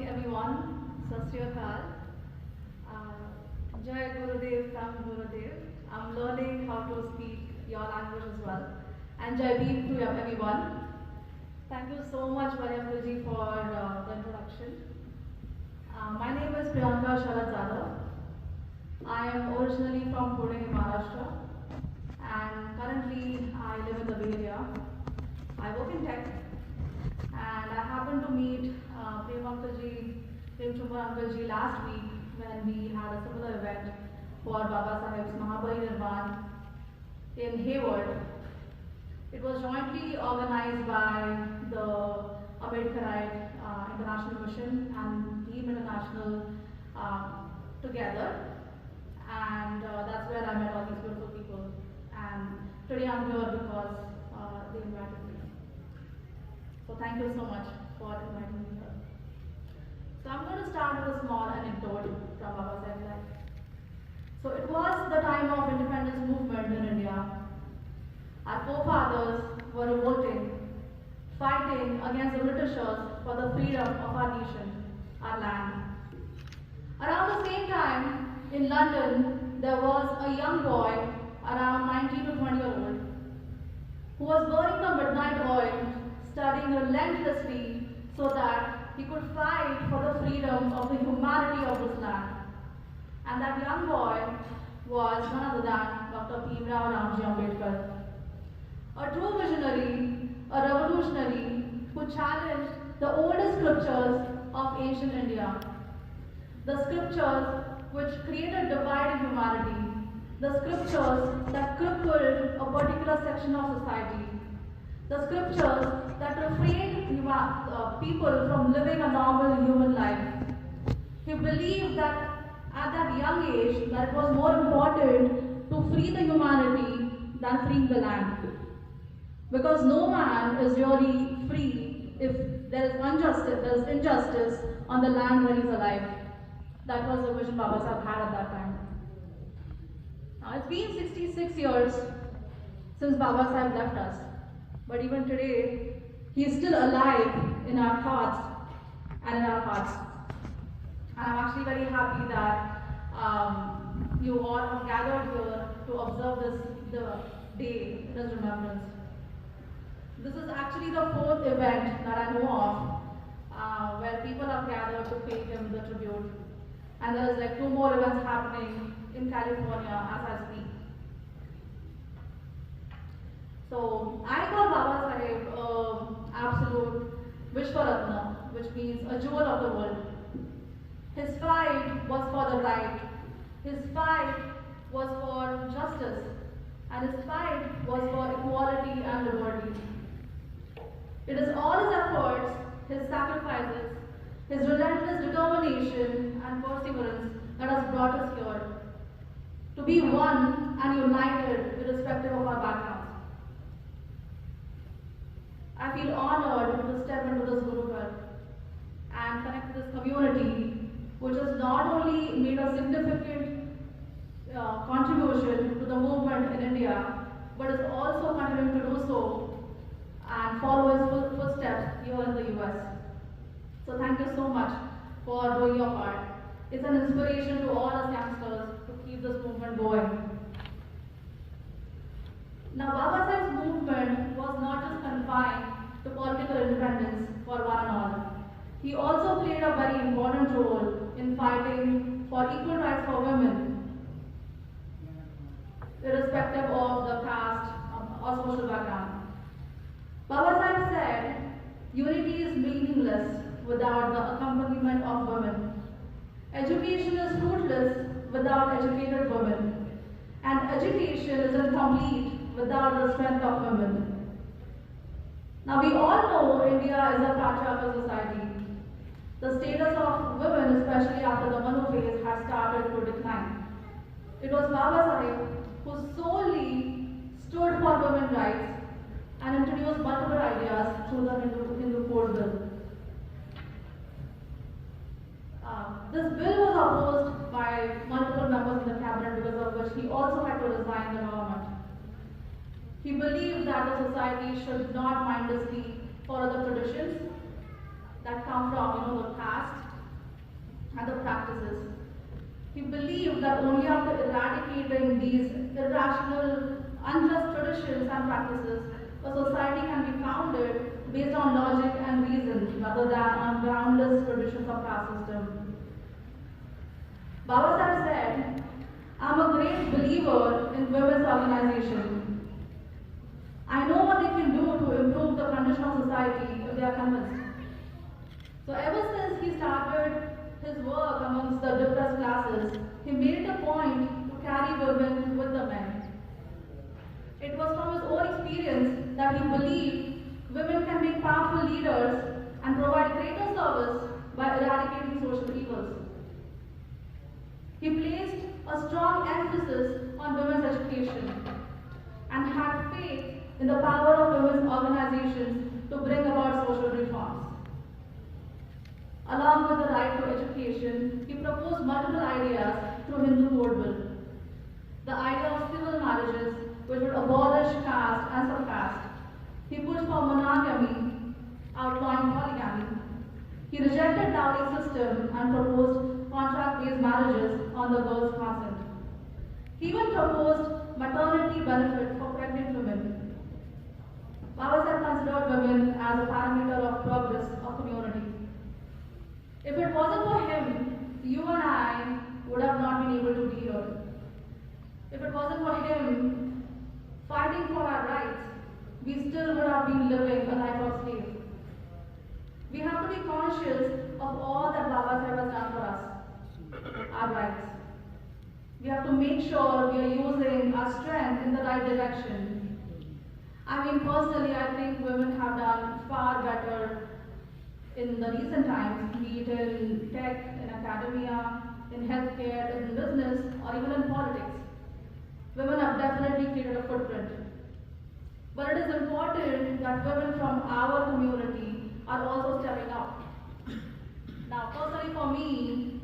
Everyone, Sat Shri Akal. Jai Gurudev from Gurudev. I'm learning how to speak your language as well. And Jai Bhim to everyone. Thank you so much, Priyanka ji, for the introduction. My name is Priyanka Jadhav. I am originally from Pune, Maharashtra, and currently I live in the Bay Area. I work in tech, and I happened to meet Prem Uncle ji last week when we had a similar event for Baba Saheb's Mahaparinirvan in Hayward. It was jointly organized by the Ambedkarite International Mission and Team International together, and that's where I met all these beautiful people. And today I'm here because they invited me. So thank you so much for inviting me here. So I'm going to start with a small anecdote from Baba Saheb's life. So it was the time of independence movement in India. Our forefathers were revolting, fighting against the Britishers for the freedom of our nation, our land. Around the same time, in London, there was a young boy, around 19 to 20 years old, who was burning the midnight oil, studying relentlessly so that he could fight for the freedom of the humanity of this land. And that young boy was none other than Dr. Ramji Ambedkar. A true visionary, a revolutionary who challenged the oldest scriptures of ancient India. The scriptures which created divide in humanity. The scriptures that crippled a particular section of society. The scriptures that refrained people from living a normal human life. He believed that at that young age that it was more important to free the humanity than freeing the land. Because no man is really free if there is injustice on the land where he is alive. That was the vision Baba Saheb had at that time. Now it's been 66 years since Baba Saheb left us. But even today, he is still alive in our thoughts and in our hearts. And I'm actually very happy that you all have gathered here to observe the day in his remembrance. This is actually the fourth event that I know of where people have gathered to pay him the tribute. And there is like 2 more events happening in California as I speak. So I call Baba Saheb absolute Vishwaratna, which means a jewel of the world. His fight was for the right. His fight was for justice. And his fight was for equality and liberty. It is all his efforts, his sacrifices, his relentless determination and perseverance that has brought us here. To be one and united irrespective of our backgrounds. I feel honored to step into this Gurukul and connect with this community, which has not only made a significant contribution to the movement in India, but is also continuing to do so and follow his footsteps here in the US. So thank you so much for doing your part. It's an inspiration to all us youngsters to keep this movement going. Now, Baba Saheb's movement was not just confined to political independence for one and all. He also played a very important role in fighting for equal rights for women, irrespective of the caste or social background. Baba Saheb said, unity is meaningless without the accompaniment of women. Education is fruitless without educated women. And education is incomplete without the strength of women. Now we all know India is a patriarchal society. The status of women, especially after the Manu phase, has started to decline. It was Baba Saheb who solely stood for women's rights and introduced multiple ideas through the Hindu Code Bill. This bill was opposed by multiple members in the cabinet, because of which he also had to resign the government. He believed that the society should not mindlessly follow the traditions that come from, the caste and the practices. He believed that only after eradicating these irrational, unjust traditions and practices, a society can be founded based on logic and reason rather than on groundless traditions of caste system. Baba Sahib said, "I'm a great believer in women's organization. I know what they can do to improve the condition of society if they are convinced." So ever since he started his work amongst the depressed classes, he made it a point to carry women with the men. It was from his own experience that he believed women can be powerful leaders and provide greater service by eradicating social evils. He placed a strong emphasis on women's education and had faith in the power of women's organizations to bring about social reforms. Along with the right to education, he proposed multiple ideas through Hindu code bill. The idea of civil marriages, which would abolish caste and subcaste. He pushed for monogamy, outlawing polygamy. He rejected dowry system and proposed contract-based marriages on the girl's consent. He even proposed maternity benefit for pregnant women. Baba Sahib considered women as a parameter of progress of community. If it wasn't for him, you and I would have not been able to be here. If it wasn't for him fighting for our rights, we still would have been living a life of slave. We have to be conscious of all that Baba Sahib has done for us, our rights. We have to make sure we are using our strength in the right direction. I mean, personally, I think women have done far better in the recent times, be it in tech, in academia, in healthcare, in business, or even in politics. Women have definitely created a footprint. But it is important that women from our community are also stepping up. Now, personally for me,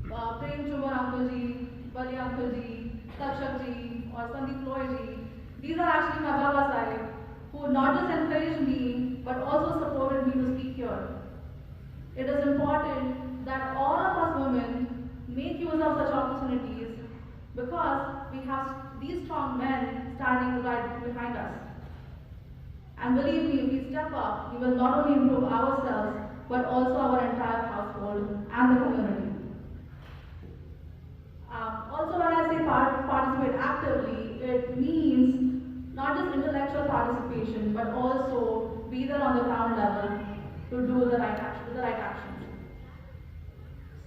Prem Chumar Uncle Ji, Bali Uncle Ji, Takshak Ji, or Sandeep Loy Ji, these are actually my Baba Sahib, who not just encouraged me, but also supported me to speak here. It is important that all of us women make use of such opportunities because we have these strong men standing right behind us. And believe me, if we step up, we will not only improve ourselves, but also our entire household and the community. Also, when I say participate actively, it means not just intellectual participation, but also be there on the ground level to do the right action.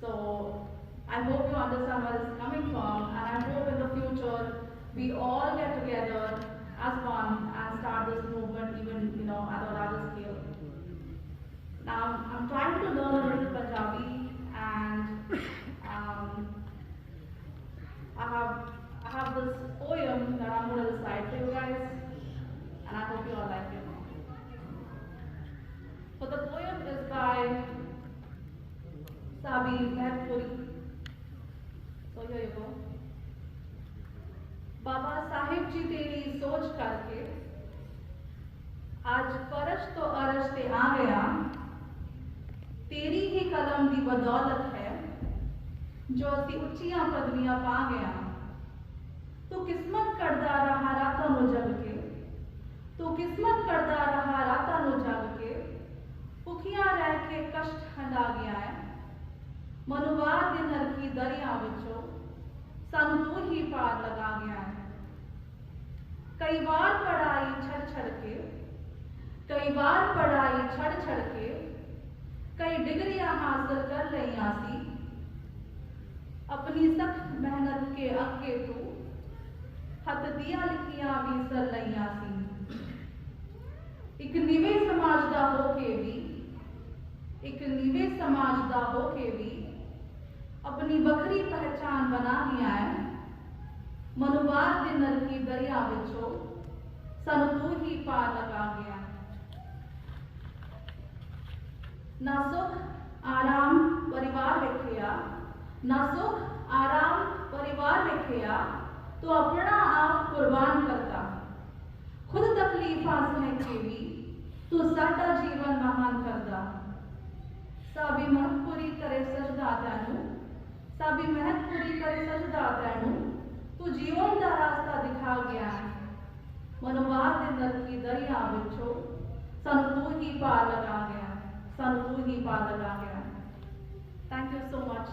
So I hope you understand where this is coming from, and I hope in the future we all get together as one and start this movement even at a larger scale. Now I'm trying to learn a little Punjabi, and I have this poem that I'm going to recite for you guys, and I hope you all like it. So the poem is by Sabi Mehpuri. So here you go. बाबा साहिब जी तेरी सोच करके आज फर्श तो अरश ते आ गया, तेरी ही कलम दी बदौलत है जो असी उच्चियां पदवियां पा गया। तू किस्मत करदा रहा रातां नूं जग के, तू किस्मत करदा रहा रातां नूं जग के, भुखियां रह के कष्ट हंडा गया है। मनुवार दे नरकी दरिया विचों सानू तू ही पार लगा गया है। कई बार पढ़ाई छड़ छड़ के, कई बार पढ़ाई छड़ छड़ के, कई डिग्रियां हासिल कर लईयां सी। अपनी सख्त मेहनत के अगे तू हथ दियां लिखियां भी सर लईयां सी। एक नीवे समाज दा होके भी, एक नीवे समाज दा होके भी अपनी वखरी पहचान बना लिया है। मनुवार दे नरकी दरिया विचों सानू तू ही पार लगा गया। ना सुख आराम परिवार वेखिया, ना सुख आराम परिवार वेखिया, तो अपना आप कुर्बान करता। खुद तकलीफां सह के भी तू साडा जीवन महान करदा। ਸਾਡੀ ਮਹਿਤ ਪੂਰੀ करे सजदात्या ਨੂੰ ਸਾਡੀ ਮਹਿਤ ਪੂਰੀ करे सजदात्या ਨੂੰ ਤੂੰ ਜੀਵਨ ਦਾ ਰਾਸਤਾ ਦਿਖਾ ਗਿਆ ਹੈ ਮਨੋਵਾਰ ਦੇ ਨਰਕੀ ਦਰਿਆ ਵਿੱਚੋਂ ਸਾਨੂੰ ਤੂੰ ਹੀ ਪਾਰ ਲਗਾ ਗਿਆ ਸਾਨੂੰ ਤੂੰ ਹੀ ਪਾਰ ਲਗਾ ਗਿਆ ਥੈਂਕ ਯੂ ਸੋ ਮਚ